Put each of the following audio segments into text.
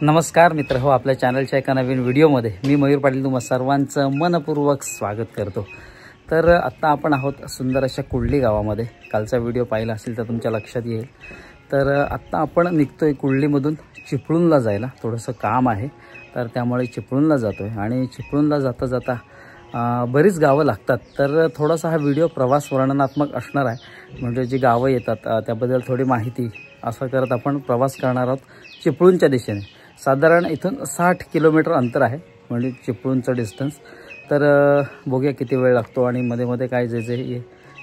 नमस्कार मित्र हो, आपल्या चॅनलच्या एका नवीन व्हिडिओमध्ये मी मयूर पाटील तुम्हा सर्वांचं मनपूर्वक स्वागत करतो। तर आता आपण आहोत सुंदर अशा कुडली गावामध्ये। कालचा व्हिडिओ पाहिला असेल तर तुमच्या लक्षात येईल। तर आता आपण निघतोय कुडलीमधून चिपळूणला जायला, थोडंसं काम आहे तर त्यामुळे चिपळूणला जातोय। आणि चिपळूणला जाता जाता बरीच गावं लागतात, तर थोडासा हा व्हिडिओ प्रवास वर्णनात्मक असणार आहे। म्हणजे जी गावं येतात त्याबद्दल थोडी माहिती असं करत आपण प्रवास करणार आहोत चिपळूणच्या दिशेने। साधारण इथून 60 किलोमीटर अंतर आहे म्हणजे चिपळूणचं डिस्टन्स। तर बघूया किती वेळ लागतो आणि मध्ये मध्ये काय जे जे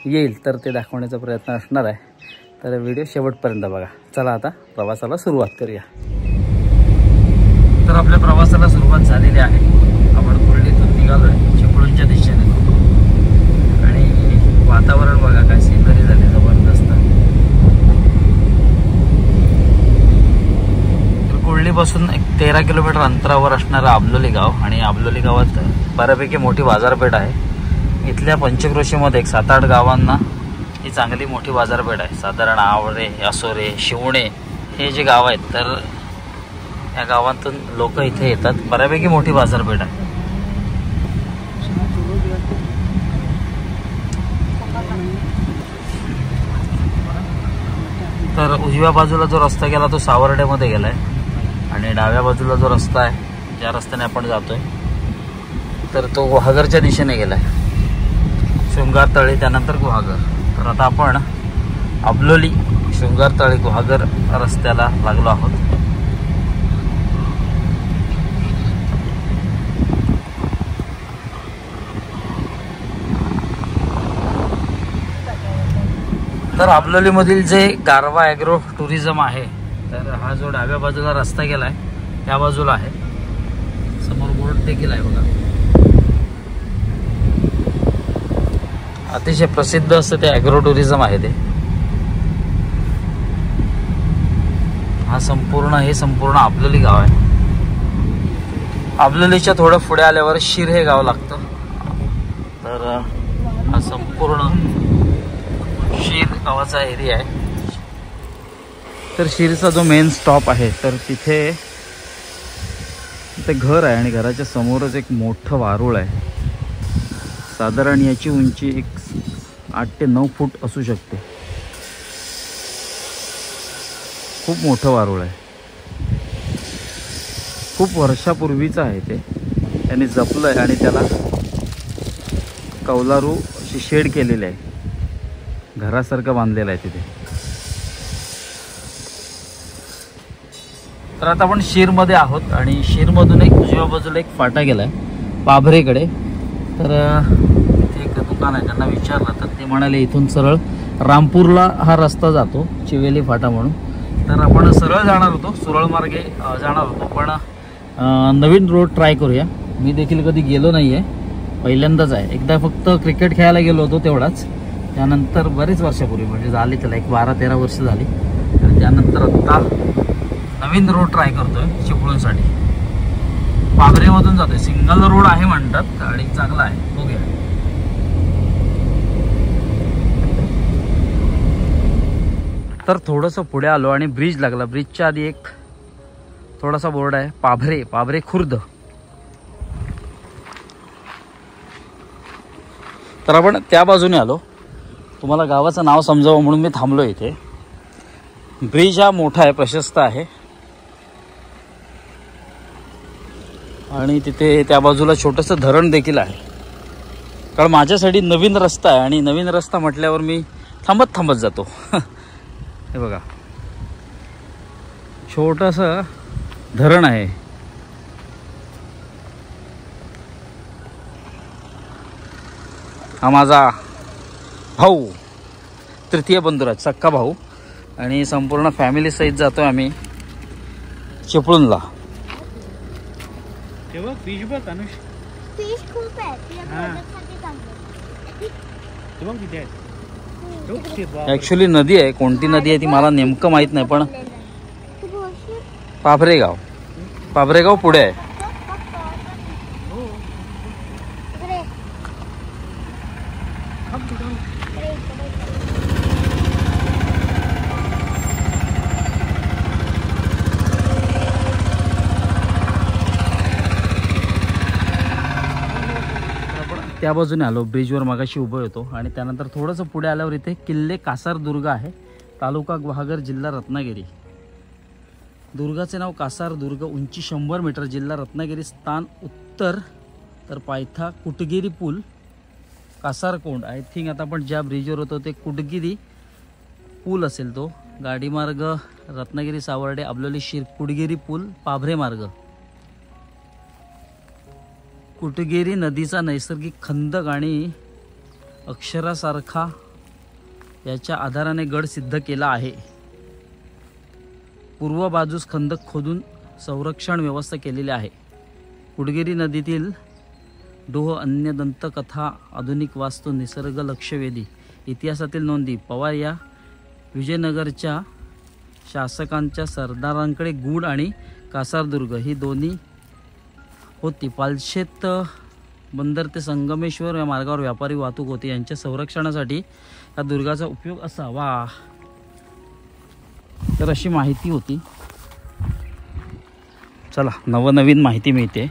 येईल तर ते दाखवण्याचा प्रयत्न असणार आहे। तर व्हिडिओ शेवटपर्यंत बघा। चला आता प्रवासाला सुरुवात करूया। तर आपल्या प्रवासाला सुरुवात झालेली आहे। आपण कुर्लीतून निघालो आहे चिपळूणच्या दिशेने आणि वातावरण बघा काय सीनरी झाली जबरदस्त। कुर्लीपासून एक 13 किलोमीटर अंतरावर असणारं आबलोली गाव आणि आबलोली गावात बऱ्यापैकी मोठी बाजारपेठ आहे। इथल्या पंचक्रोशीमध्ये एक 7-8 गावांना ही चांगली मोठी बाजारपेठ आहे। साधारण आवळे, असोरे, शिवणे हे जे गाव आहेत तर या गावांतून लोक इथे येतात। बऱ्यापैकी मोठी बाजारपेठ आहे। तर उजव्या बाजूला जो रस्ता गेला तो सावर्डेमध्ये गेला आहे आणि डाव्या बाजूला जो रस्ता आहे ज्या रस्त्याने आपण जातोय तर तो गुहागरच्या दिशेने गेला आहे। शृंगारतळी त्यानंतर गुहागर। तर आता आपण आबलोली, शृंगारतळी, गुहागर रस्त्याला लागलो आहोत। तर आबलोलीमधील जे गारवा ॲग्रो टुरिझम आहे तर हा जो डाव्या बाजूला रस्ता गेला आहे त्या बाजूला आहे। समोर बोर्ड देखील आहे बघा। अतिशय प्रसिद्ध असं ते ॲग्रो टुरिझम आहे ते। हे संपूर्ण आबलोली गाव आहे। आबलोलीच्या थोडं पुढे आल्यावर शिर हे गाव लागतं। तर हा संपूर्ण शिर गावाचा एरिया आहे। तर शिरचा जो मेन स्टॉप आहे तर तिथे घर आहे आणि घराच्या समोरच एक मोठं वारूळ आहे। साधारण याची उंची एक 8 ते 9 फूट असू शकते। खूप मोठं वारूळ आहे। खूप वर्षापूर्वीचं आहे ते, त्याने जपलं आहे आणि त्याला कौलारू अशी शेड केलेली आहे, घरासारखं बांधलेलं आहे तिथे। तर आता आपण शिरमध्ये आहोत आणि शिरमधून एक उजव्या बाजूला एक फाटा गेला आहे पाभरेकडे। तर तिथे एक दुकान आहे, त्यांना विचारलं तर ते म्हणाले इथून सरळ रामपूरला हा रस्ता जातो, चिवेली फाटा म्हणून। तर आपण सरळ जाणार होतो, सुरळ मार्गे जाणार होतो, पण नवीन रोड ट्राय करूया। मी देखील कधी गेलो नाही आहे, पहिल्यांदाच आहे। एकदा फक्त क्रिकेट खेळायला गेलो होतो तेवढाच, त्यानंतर बरेच वर्षापूर्वी म्हणजे झाली त्याला एक 12-13 वर्ष झाली। आणि त्यानंतर आत्ता नवीन रोड ट्राय करतोय चिपळूणसाठी। पाभरेमधून जातोय, सिंगल रोड आहे म्हणतात आणि चांगला आहे, बघूया। तर थोडंसं पुढे आलो आणि ब्रिज लागला। ब्रिजच्या आधी एक थोडासा बोर्ड आहे पाभरे खुर्द। तर आपण त्या बाजूने आलो, तुम्हाला गावाचं नाव समजावं म्हणून मी थांबलो इथे। ब्रिज हा मोठा आहे, प्रशस्त आहे आणि तिथे त्या बाजूला छोटंसं धरण देखील आहे। कारण माझ्यासाठी नवीन रस्ता आहे आणि नवीन रस्ता म्हटल्यावर मी थांबत जातो। हे बघा छोटंसं धरण आहे। हा माझा भाऊ, तृतीय बंधुराज, सक्का भाऊ आणि संपूर्ण फॅमिली सहित जातोय आम्ही चिपळूणला। ऍक्च्युली नदी आहे, कोणती नदी आहे ती मला नेमकं माहित नाही, पण पाभरेगाव पुढे आहे। त्या बाजूने आलो, ब्रिजवर मगाशी उभं होतो. आणि त्यानंतर थोडंसं पुढे आल्यावर इथे किल्ले कासारदुर्ग आहे, तालुका गुहागर, जिल्हा रत्नागिरी. दुर्गाचे नाव कासारदुर्ग, उंची 100 मीटर, जिल्हा रत्नागिरी, स्थान उत्तर, तर पायथा कुटगिरी पूल, कासारकोंड. आय थिंक आता आपण ज्या ब्रिजवर होतो ते कुटगिरी पूल असेल तो. गाडी मार्ग रत्नागिरी, सावर्डे, आबलोली, कुटगिरी पूल, पाभरे मार्ग. कुटगिरी नदीचा नैसर्गिक खंदक आणि अक्षरासारखा याच्या आधाराने गड सिद्ध केला आहे. पूर्व बाजूस खंदक खोदून संरक्षण व्यवस्था केलेली आहे. कुटगिरी नदीतील डोह, अन्य दंतकथा, आधुनिक वास्तू, निसर्ग लक्षवेधी, इतिहासातील नोंदी. पवार या विजयनगरच्या शासकांच्या सरदारांकडे गूढ आणि कासारदुर्ग ही दोन्ही होती. पालशेत बंदर ते संगमेश्वर या मार्गावर व्यापारी वाहतूक होती. यांच्या संरक्षणासाठी या दुर्गाचा उपयोग असावा. तर अशी माहिती होती. चला, नवनवीन माहिती मिळते.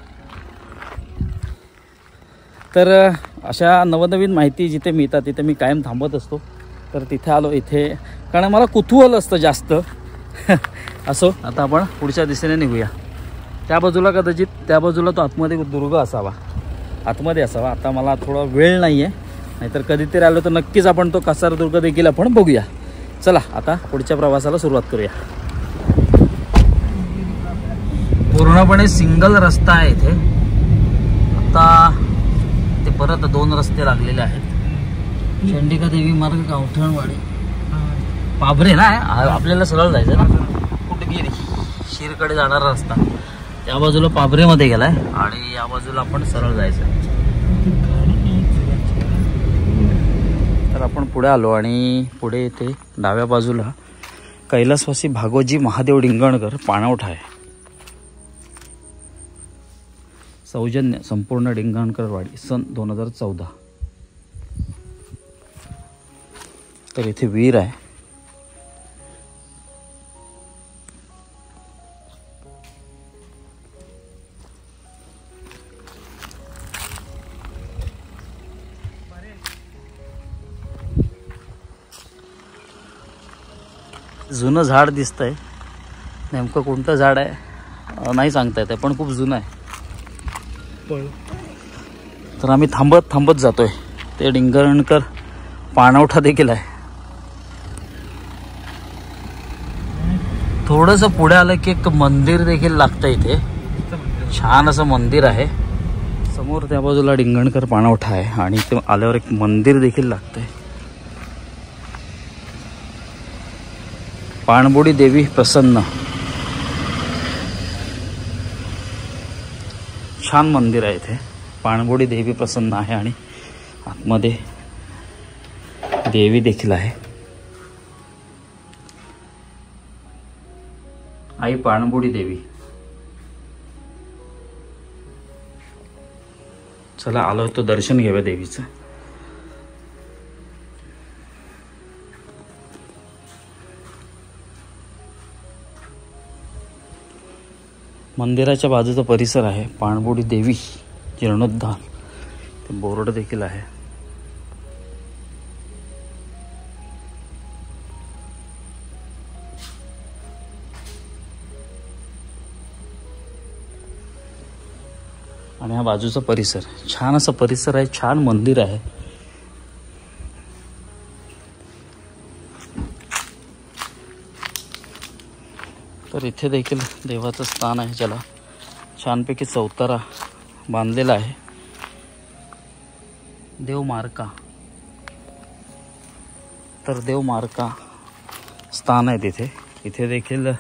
तर अशा नवनवीन माहिती जिथे मिळतात तिथे मी कायम थांबत असतो. तर तिथे आलो इथे, कारण मला कुतूहल असतं जास्त. असो, आता आपण पुढच्या दिशेने निघूया. त्या बाजूला कदाचित त्या बाजूला तो आतमध्ये दुर्ग असावा, आतमध्ये असावा. आता मला थोडा वेळ नाही आहे, नाहीतर कधीतरी आलो तर नक्कीच आपण तो कासारदुर्ग देखील आपण बघूया. चला, आता पुढच्या प्रवासाला सुरुवात करूया. पूर्णपणे सिंगल रस्ता आहे इथे. आता ते परत 2 रस्ते लागलेले आहेत. चंडिका देवी मार्ग, गावठणवाडी, पाभरे ना. आपल्याला सरळ जायचं ना, कुटगिरी शिरकडे जाणारा रस्ता. त्या बाजूला पाभरेमध्ये गेलाय आणि या बाजूला आपण सरळ जायचं. तर आपण पुढे आलो आणि पुढे इथे डाव्या बाजूला कैलासवासी भागोजी महादेव डिंगणकर पाणवठा आहे. सौजन्य संपूर्ण डिंगणकर वाडी, सन 2014. तर इथे वीर आहे. जुनं झाड दिसतंय. नेमकं कोणतं झाड आहे नाही सांगता येत, पण खूप जुनं आहे. तर आम्ही थांबत थांबत जातोय. ते डिंगणकर पाणवठा देखील आहे. थोडंसं पुढे आलं की एक मंदिर देखील लागतं. इथे छान असं मंदिर आहे समोर. त्या बाजूला डिंगणकर पाणवठा आहे आणि इथे आल्यावर एक मंदिर देखील लागतंय. पाणबुडी देवी प्रसन्न, छान मंदिर आहे इथे. पाणबुडी देवी प्रसन्न आहे आणि आतमध्ये देवी देखील आहे. आई पाणबुडी देवी. चला, आलो तो दर्शन घेऊया देवीचं. मंदिराच्या बाजूचा परिसर आहे. पाणबुडी देवी जीर्णोद्धार, ते बोर्ड देखील आहे. आणि हा बाजूचा परिसर, छान असा परिसर आहे, छान मंदिर आहे. तर इथे देखील देवाचं स्थान आहे, ज्याला छानपैकी चौतारा बांधलेला आहे. देवमार्का, तर देवमार्का स्थान आहे तिथे. इथे देखील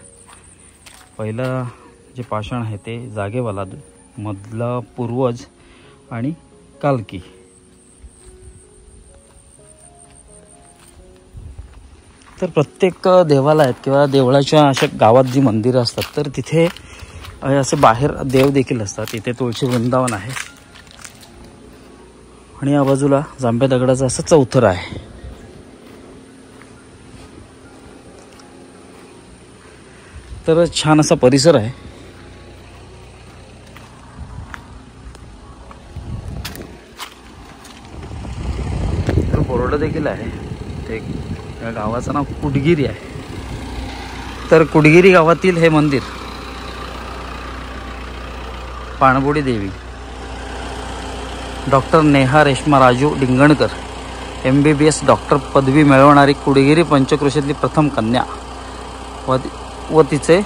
पहिलं जे पाषाण आहे ते जागेवाला, मधला पूर्वज आणि कालकी. तर प्रत्येक देवालयात किंवा देवळाच्या अशा गावात जी मंदिरं असतात तर तिथे असे बाहेर देव देखील असतात. इथे तुळशी वृंदावन आहे आणि या बाजूला जांभ्या दगडाचं असं चौथर आहे. तर छान असा परिसर आहे. बोर्ड देखील आहे. ते या गावाचं नाव कुडगिरी आहे. तर कुडगिरी गावातील हे मंदिर पाणबुडी देवी doctor Neha Reshma Raju Dingankar MBBS doctor पदवी मिळवणारी कुडगिरी पंचक्रोशीतली प्रथम कन्या व तिचे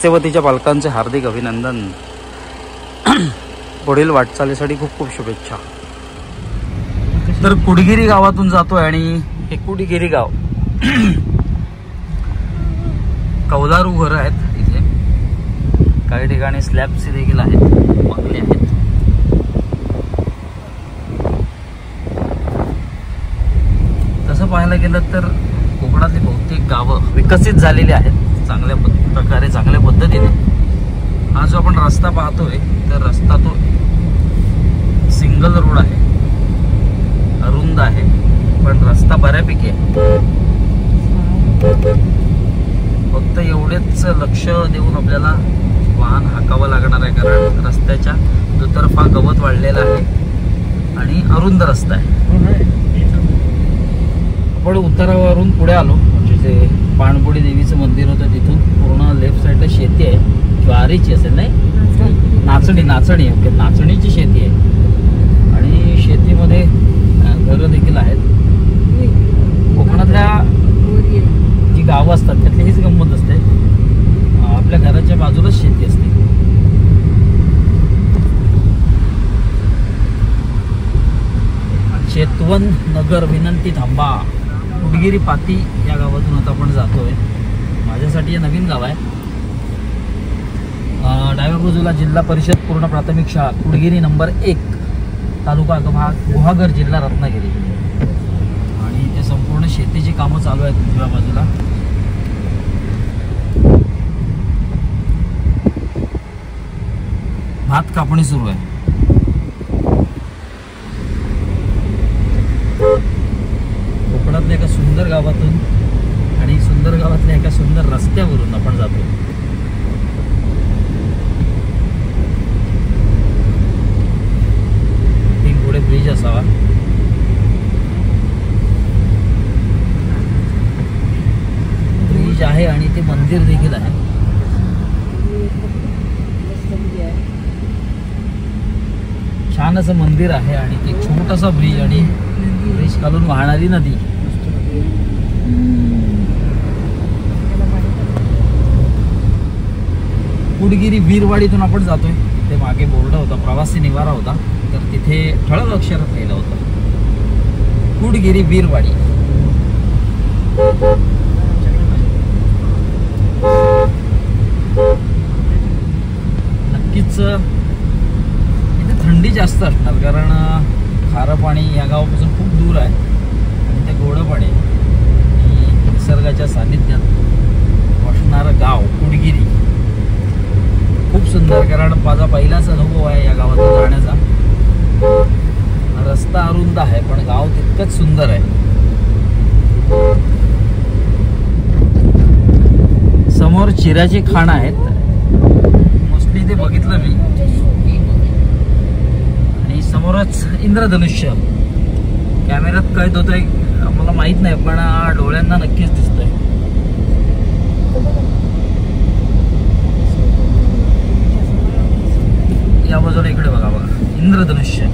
व तिच्या पालकांचे हार्दिक अभिनंदन. पुढील वाटचालीसाठी खूप खूप शुभेच्छा. तर कुडगिरी गावातून जातोय आणि हे कुडगिरी गाव कौलारू घरं आहेत इथे. काही ठिकाणी स्लॅब्स देखील आहेत, बंगले आहेत. तसं पाहायला गेलं तर कोकणातली बहुतेक गावं विकसित झालेली आहेत चांगल्या प्रकारे, चांगल्या पद्धतीने. हा जो आपण रस्ता पाहतोय तर रस्ता तो सिंगल रोड आहे, अरुंद आहे, पण रस्ता बऱ्यापैकी आहे. फक्त एवढेच लक्ष देऊन आपल्याला वाहन हाकावं लागणार आहे, कारण रस्त्याच्या दुतर्फा गवत वाढलेलं आहे आणि अरुंद रस्ता आहे. आपण उतारावरून पुढे आलो, म्हणजे जे पाणबुडी देवीचं मंदिर होतं तिथून पूर्ण लेफ्ट साईडला शेती आहे. ज्वारीची असेल नाही, नाचणी ओके, नाचणीची शेती आहे आणि शेतीमध्ये घरं देखील आहेत. कोकणातल्या जी गावं असतात त्यातली हीच गंमत असते, आपल्या घराच्या बाजूलाच शेती असते. चेतवन नगर विनंती थांबा कुडगिरी पाती या गावातून आता आपण जातोय. माझ्यासाठी हे नवीन गाव आहे. डाव्या बाजूला जिल्हा परिषद पूर्ण प्राथमिक शाळा कुडगिरी नंबर 1 तालुका गुहागर जिल्हा रत्नागिरी. आणि इथे संपूर्ण शेतीची कामं चालू आहेत. उजव्या बाजूला भात कापणी सुरू आहे. कोकणातल्या एका सुंदर गावातून आणि सुंदर गावातल्या एका सुंदर रस्त्यावरून आपण जातो. पुढे ब्रिज असावा. ब्रिज आहे आणि ते मंदिर देखील आहे. छान असं मंदिर आहे आणि ते छोटासा ब्रिज आणि ब्रिज खालून वाहणारी नदी. कुडगिरी वीरवाडीतून आपण जातोय. ते मागे बोर्ड होता, प्रवासी निवारा होता, तर तिथे ठळक अक्षरात लिहिलं होतं कुडगिरी वीरवाडी. नक्कीच इथे थंडी जास्त असणार, कारण खारं पाणी या गावापासून खूप दूर आहे आणि ते गोडं पाणी आणि निसर्गाच्या सानिध्यात वसणारं गाव कुडगिरी खूप सुंदर. कारण माझा पहिलाच अनुभव आहे या गावात जाण्याचा. रस्ता अरुंद आहे पण गाव तितकंच सुंदर आहे. समोर चिऱ्याची खाण आहेत, मोस्टली ते बघितलं मी. आणि समोरच इंद्रधनुष्य. कॅमेऱ्यात कैद होतंय मला माहित नाही, पण डोळ्यांना नक्कीच दिसतंय. या बाजूला इकडे बघा इंद्रधनुष्य.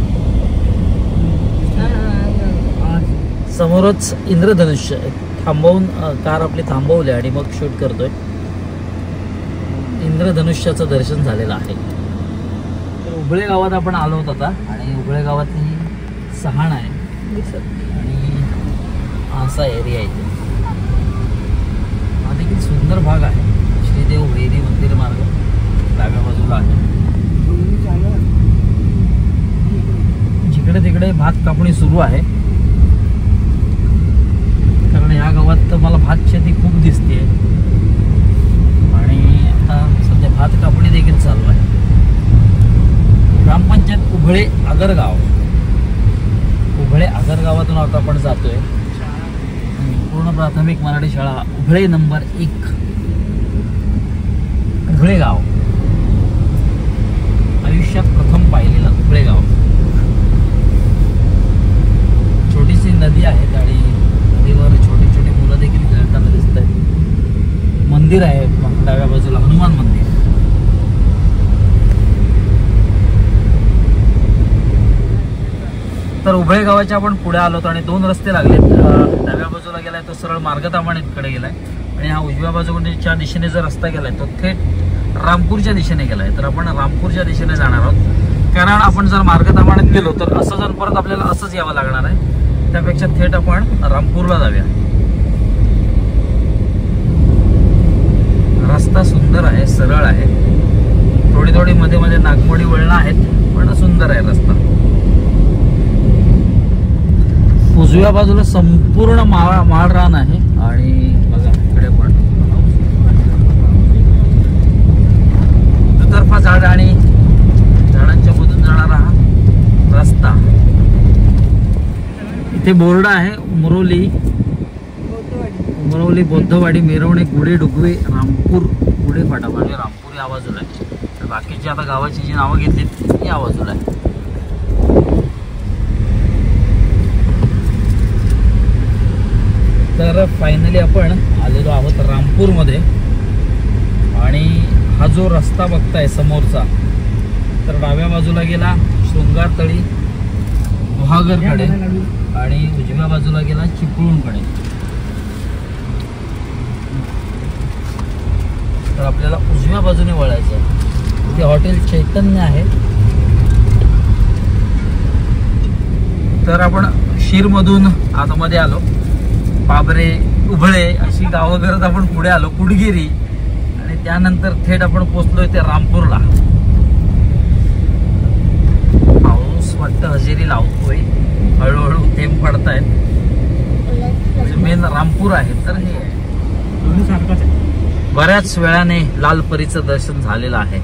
समोरच इंद्रधनुष्य. थांबवून कार आपली थांबवली आणि मग शूट करतोय. इंद्रधनुष्याचं दर्शन झालेलं आहे. तर उबळे गावात आपण आलो होतो आता आणि उबळे गावातली सहाण आहे आणि असा एरिया आहे. हा देखील सुंदर भाग आहे. श्रीदेव वैरी मंदिर मार्ग डाव्या बाजूला आहे. जिकडे तिकडे भात कापणी सुरू आहे, कारण या गावात मला भात शेती खूप दिसते आणि आता सध्या भात कापणी देखील चालू आहे. ग्रामपंचायत उभळे आगरगाव. उभळे आगरगावातून आता आपण जातोय. पूर्ण प्राथमिक मराठी शाळा उभळे नंबर 1 उभळे गाव. आयुष्यात प्रथम पाहिलेला उभळे गाव. छोटीशी नदी मंदिर आहे डाव्या बाजूला, हनुमान मंदिर. तर उभय गावाच्या आपण पुढे आलोत आणि 2 रस्ते लागलेत. डाव्या बाजूला गेलाय तो सरळ मार्गतामाणीकडे गेलाय आणि हा उजव्या बाजूच्या दिशेने जो रस्ता गेलाय तो थेट रामपूरच्या दिशेने गेलाय. तर आपण रामपूरच्या दिशेने जाणार आहोत, कारण आपण जर मार्गतामाणीत गेलो तर असं जाऊन परत आपल्याला असंच यावं लागणार आहे. त्यापेक्षा थेट आपण रामपूरला जाऊया. रस्ता सुंदर आहे, सरळ आहे. थोडी थोडी मध्ये मध्ये नागमोडी वळणं आहेत, पण सुंदर आहे रस्ता. उजव्या बाजूला संपूर्ण माळ रान आहे आणि बघा इकडे पण दुतर्फा झाड आणि झाडांच्या मधून जाणारा हा रस्ता. इथे बोर्ड आहे उमरवली बौद्धवाडी मिरवणे गुढे डुगवे रामपूर गुढे फाटा, म्हणजे रामपूर या बाजूला आहे. तर बाकीची आता गावाची जी नावं घेतलीत या बाजूला आहे. तर फायनली आपण आलेलो आहोत रामपूरमध्ये आणि हा जो रस्ता बघताय समोरचा, तर डाव्या बाजूला गेला शृंगारतळी गुहागरकडे आणि उजव्या बाजूला गेला चिपळूणकडे. तर आपल्याला उजव्या बाजूने वळायचं आहे. ते हॉटेल चैतन्य आहे. तर आपण शिरमधून आतमध्ये आलो. बाबरे, उभळे अशी गावं करत आपण पुढे आलो, कुडगिरी, आणि त्यानंतर थेट आपण पोहोचलोय ते रामपूरला. पाऊस वाटतं हजेरी लावतोय, हळूहळू थेंब पडतायत. मेन रामपूर आहे. तर हे बऱ्याच वेळाने लालपरीचं दर्शन झालेलं आहे.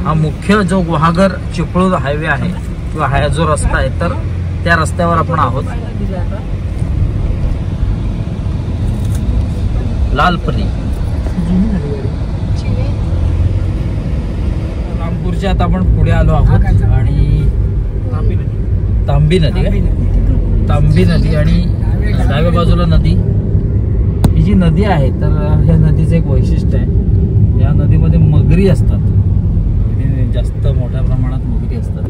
हा मुख्य जो गुहागर चिपळूण हायवे आहे किंवा हा जो रस्ता आहे, तर त्या रस्त्यावर आपण आहोत. लालपरी रामपूरच्या आता आपण पुढे आलो आहोत आणि तांबी नदी आणि डाव्या बाजूला नदी. ही जी नदी आहे तर ह्या नदीचं एक वैशिष्ट्य आहे, या नदीमध्ये मगरी असतात. जास्त मोठ्या प्रमाणात मगरी असतात.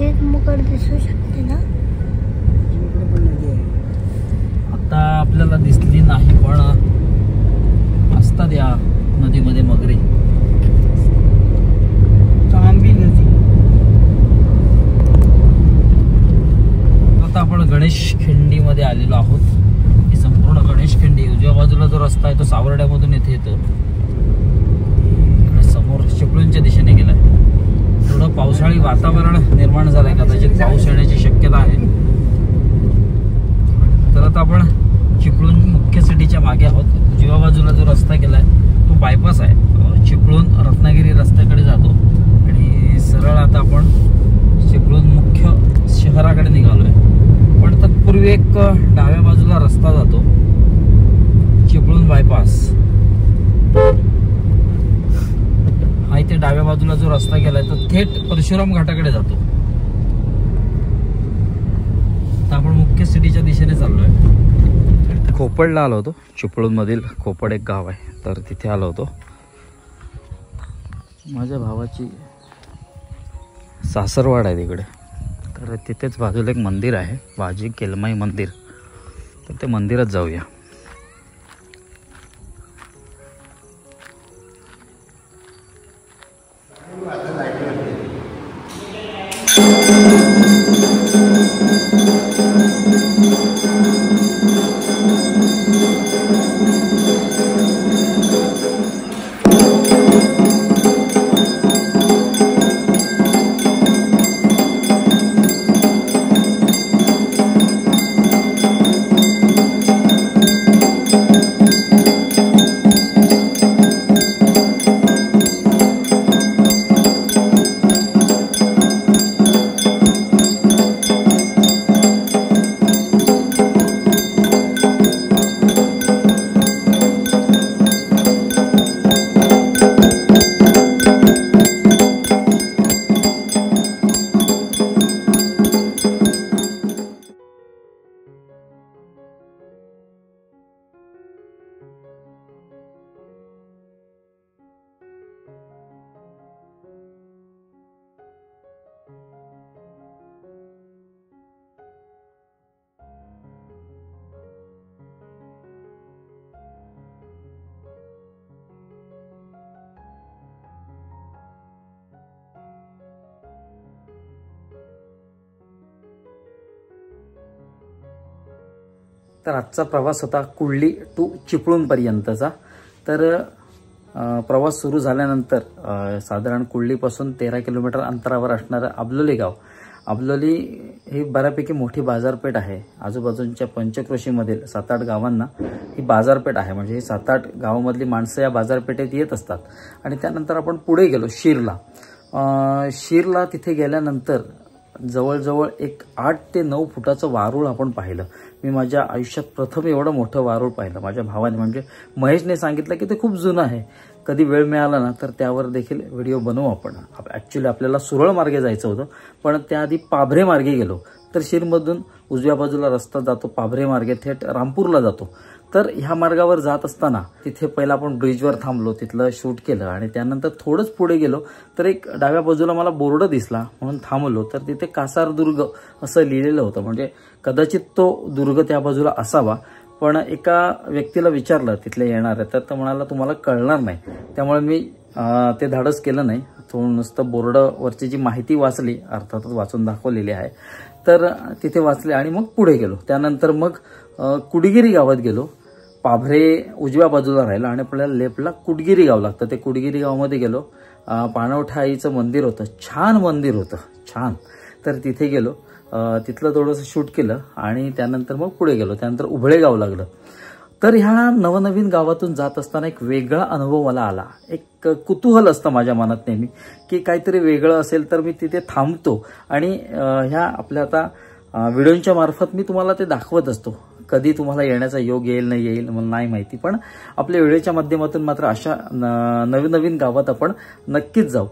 एक मगर दिसू शकते ना. आता आपल्याला दिसली नाही, पण असतात या नदीमध्ये मगरी. तांबी नदी. आता आपण गणेश खिंडी मध्ये आलेलो आहोत. ही संपूर्ण गणेश खिंडी, उजव्या बाजूला जो रस्ता आहे तो सावर्ड्यामधून इथे येतो आणि समोर चिपळूणच्या दिशेने गेलाय. थोडं पावसाळी वातावरण निर्माण झालंय, कदाचित पाऊस येण्याची शक्यता आहे. तर आता आपण चिपळूण मुख्य सिटीच्या मागे आहोत. उजव्या बाजूला जो रस्ता गेलाय तो बायपास आहे, चिपळूण रत्नागिरी रस्त्याकडे जातो आणि सरळ आता आपण चिपळूण मुख्य शहराकडे निघालोय. पण तत्पूर्वी एक डाव्या बाजूला रस्ता जातो, चिपळूण बायपास. हा इथे डाव्या बाजूला जो रस्ता गेलाय तो थेट परशुराम घाटाकडे जातो. तर आपण मुख्य सिटीच्या दिशेने चाललोय. खोपडला आलो होतो. चिपळूण मधील खोपड एक गाव आहे, तर तिथे आलो होतो. माझ्या भावाची सासरवाड आहे तिकडे, तर तिथेच बाजूला एक मंदिर आहे, बाजी केलमाई मंदिर. तर ते मंदिरात जाऊया. तर आजचा प्रवास होता कुर्ली टू चिपळूणपर्यंतचा। तर प्रवास सुरू झाल्यानंतर साधारण कुर्लीपासून 13 किलोमीटर अंतरावर असणारं आबलोली गाव, आबलोली ही बऱ्यापैकी मोठी बाजारपेठ आहे। आजूबाजूच्या पंचक्रोशीमधील 7-8 गावांना ही बाजारपेठ आहे, म्हणजे ही 7-8 गावामधली माणसं या बाजारपेठेत येत असतात। आणि त्यानंतर आपण पुढे गेलो शिरला। तिथे गेल्यानंतर जवळजवळ एक 8 ते 9 फुटाचं वारूळ आपण पाहिलं। मी माझ्या आयुष्यात प्रथम एवढं मोठं वारूळ पाहिलं। माझ्या भावाने म्हणजे महेशने सांगितलं की ते खूप जुनं आहे, कधी वेळ मिळाला ना तर त्यावर देखील व्हिडिओ बनवू आपण। ॲक्च्युली आपल्याला सुरळ मार्गे जायचं होतं, पण त्याआधी पाभरे मार्गे गेलो। तर शिरमधून उजव्या बाजूला रस्ता जातो पाभरे मार्गे, थेट रामपूरला जातो। तर ह्या मार्गावर जात असताना तिथे पहिला आपण ब्रिजवर थांबलो, तिथलं शूट केलं आणि त्यानंतर थोडंच पुढे गेलो तर एक डाव्या बाजूला मला बोर्ड दिसला म्हणून थांबलो। तर तिथे कासारदुर्ग असं लिहिलेलं होतं, म्हणजे कदाचित तो दुर्ग त्या बाजूला असावा। पण एका व्यक्तीला विचारलं तिथले येणार आहे, तर तो म्हणाला तुम्हाला कळणार नाही। त्यामुळे मी ते धाडस केलं नाही, तो नुसतं बोर्डवरची जी माहिती वाचली, अर्थातच वाचून दाखवलेली आहे, तर तिथे वाचले आणि मग पुढे गेलो। त्यानंतर मग कुडगिरी गावात गेलो। पाभरे उजव्या बाजूला राहिला आणि आपल्याला लेफ्टला कुडगिरी गाव लागतं। ते कुडगिरी गावामध्ये गेलो। पाणवठा आईचं मंदिर होतं, छान मंदिर होतं, छान। तर तिथे गेलो, तिथलं थोडंसं शूट केलं आणि त्यानंतर मग पुढे गेलो। त्यानंतर उभळे गाव लागलं। तर ह्या नवनवीन गावातून जात असताना एक वेगळा अनुभव मला आला। एक कुतूहल असतं माझ्या मनात नेहमी की काहीतरी वेगळं असेल तर मी तिथे थांबतो आणि ह्या आपल्या आता व्हिडिओच्या मार्फत मी तुम्हाला ते दाखवत असतो। कधी तुम्हाला येण्याचा योग येईल नाही येईल मला नाही माहिती, पण आपल्या व्हिडिओच्या माध्यमातून मात्र अशा नवीन नवीन गावात आपण नक्कीच जाऊ।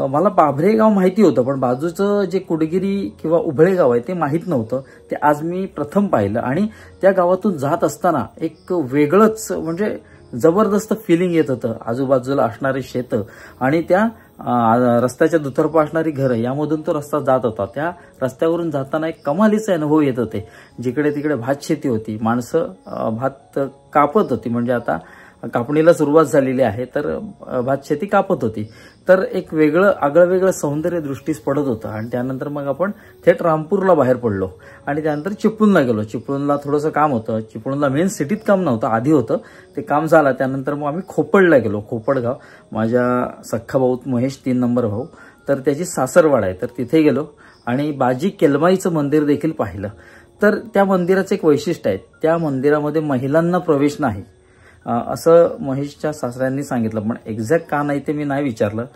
मला पाभरे गाव माहिती होतं, पण बाजूचं जे कुडगिरी किंवा उभळे गाव आहे ते माहीत नव्हतं। ते आज मी प्रथम पाहिलं आणि त्या गावातून जात असताना एक वेगळंच म्हणजे जबरदस्त फिलिंग येत होतं। आजूबाजूला असणारी शेतं आणि त्या रस्त्याच्या दुतर्फा असणारी घरं, यामधून तो रस्ता जात होता। त्या रस्त्यावरून जाताना एक कमालीचे अनुभव येत होते। जिकडे तिकडे भात शेती होती, माणसं भात कापत होती, म्हणजे आता कापणीला सुरुवात झालेली आहे, तर भात शेती कापत होती। तर एक वेगळं आगळं सौंदर्य दृष्टीस पडत होतं। आणि त्यानंतर मग आपण थेट रामपूरला बाहेर पडलो आणि त्यानंतर चिपळूणला गेलो। चिपळूणला थोडंसं काम होतं, चिपळूणला मेन सिटीत काम नव्हतं, आधी होतं, ते काम झालं। त्यानंतर मग आम्ही खोपडला गेलो। खोपडगाव माझ्या सख्खा भाऊ महेश 3 नंबर भाऊ, तर त्याची सासरवाड आहे, तर तिथे गेलो आणि बाजी केलमाईचं मंदिर देखील पाहिलं। तर त्या मंदिराचं एक वैशिष्ट्य आहे, त्या मंदिरामध्ये महिलांना प्रवेश नाही असं महेशच्या सासऱ्यांनी सांगितलं, पण एक्झॅक्ट का नाही ते मी नाही विचारलं।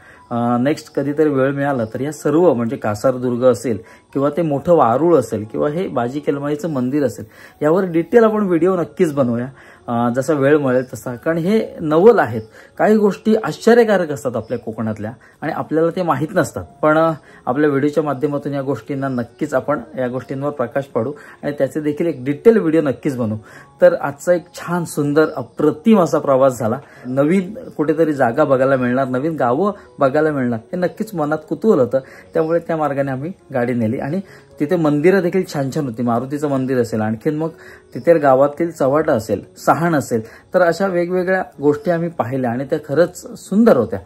नेक्स्ट कधीतरी वेळ मिळाला तर या सर्व म्हणजे कासारदुर्ग असेल किंवा ते मोठं वारूळ असेल किंवा हे बाजी केलमाईचं मंदिर असेल, यावर डिटेल आपण व्हिडिओ नक्कीच बनवूया जसा वेळ मिळेल तसा, कारण हे नवल आहेत। काही गोष्टी आश्चर्यकारक असतात आपल्या कोकणातल्या आणि आपल्याला ते माहीत नसतात, पण आपल्या व्हिडिओच्या माध्यमातून या गोष्टींना नक्कीच आपण या गोष्टींवर प्रकाश पाडू आणि त्याचे देखील एक डिटेल व्हिडिओ नक्कीच बनवू। तर आजचा एक छान सुंदर अप्रतिम असा प्रवास झाला। नवीन कुठेतरी जागा बघायला मिळणार, नवीन गावं बघायला मिळणार, हे नक्कीच मनात कुतूहल होतं। त्यामुळे त्या मार्गाने आम्ही गाडी नेली आणि तिथे मंदिरं देखील छान छान होती। मारुतीचं मंदिर असेल, आणखीन मग तिथे गावातील चव्हाटा असेल, सहाण असेल, तर अशा वेगवेगळ्या गोष्टी आम्ही पाहिल्या आणि त्या खरंच सुंदर होत्या।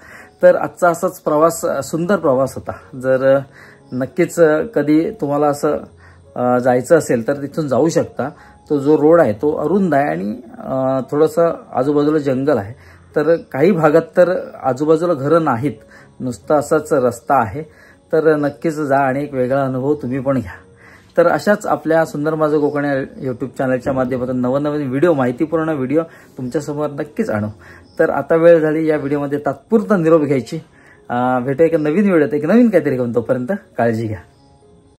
तर आजचा असाच प्रवास सुंदर प्रवास होता। जर नक्कीच कधी तुम्हाला असं जायचं असेल तर तिथून जाऊ शकता। तो जो रोड आहे तो अरुंद आहे आणि थोडंसं आजूबाजूला जंगल आहे, तर काही भागात तर आजूबाजूला घरं नाहीत, नुसता असाच रस्ता आहे। तर नक्कीच जा आणि एक वेगळा अनुभव तुम्ही पण घ्या। तर अशाच आपल्या सुंदर माझं कोकण यूट्यूब चॅनलच्या माध्यमातून नवनवीन व्हिडिओ, माहितीपूर्ण व्हिडिओ तुमच्यासमोर नक्कीच आणू। तर आता वेळ झाली या व्हिडिओमध्ये तात्पुरता निरोप घ्यायची। भेटू एका नवीन व्हिडिओत, एक नवीन काहीतरी घेऊन, तोपर्यंत काळजी घ्या।